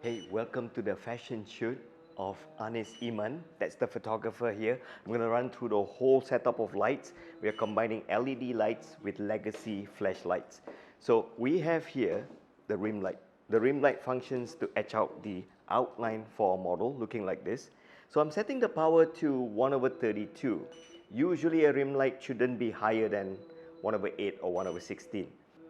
Hey, welcome to the fashion shoot of Anis Iman. That's the photographer here. I'm going to run through the whole setup of lights. We are combining LED lights with legacy flashlights. So we have here the rim light. The rim light functions to etch out the outline for a model looking like this. So I'm setting the power to 1/32. Usually a rim light shouldn't be higher than 1/8 or 1/16.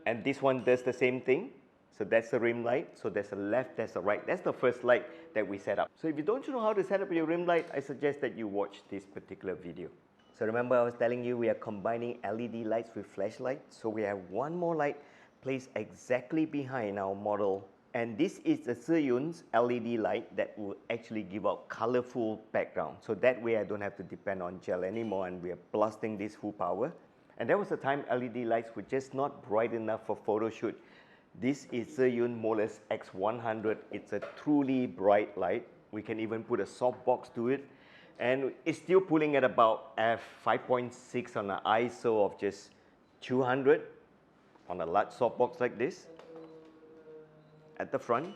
And this one does the same thing. So that's the rim light. So there's a left, there's a right. That's the first light that we set up. So if you don't know how to set up your rim light, I suggest that you watch this particular video. So remember I was telling you we are combining LED lights with flashlights. So we have one more light placed exactly behind our model. And this is a Zhiyun's LED light that will actually give out colorful background. So that way I don't have to depend on gel anymore and we are blasting this full power. And there was a time LED lights were just not bright enough for photo shoot. This is Zhiyun Molus X100. It's a truly bright light. We can even put a softbox to it. And it's still pulling at about f5.6 on an ISO of just 200 on a large softbox like this at the front.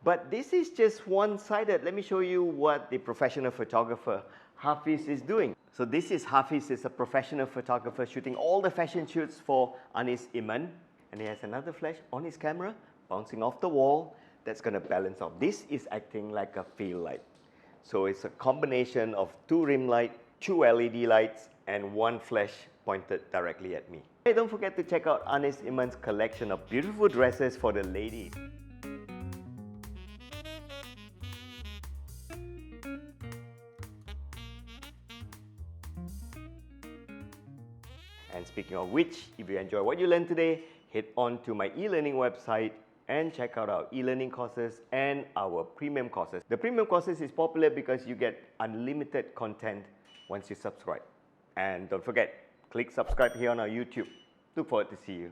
But this is just one-sided. Let me show you what the professional photographer Hafiz is doing. So this is Hafiz, is a professional photographer shooting all the fashion shoots for Anis Iman. And he has another flash on his camera, bouncing off the wall, that's going to balance out. This is acting like a field light. So it's a combination of two rim lights, two LED lights, and one flash pointed directly at me. Hey, don't forget to check out Anis Iman's collection of beautiful dresses for the ladies. And speaking of which, if you enjoy what you learned today, head on to my e-learning website and check out our e-learning courses and our premium courses. The premium courses is popular because you get unlimited content once you subscribe. And don't forget, click subscribe here on our YouTube. Look forward to see you.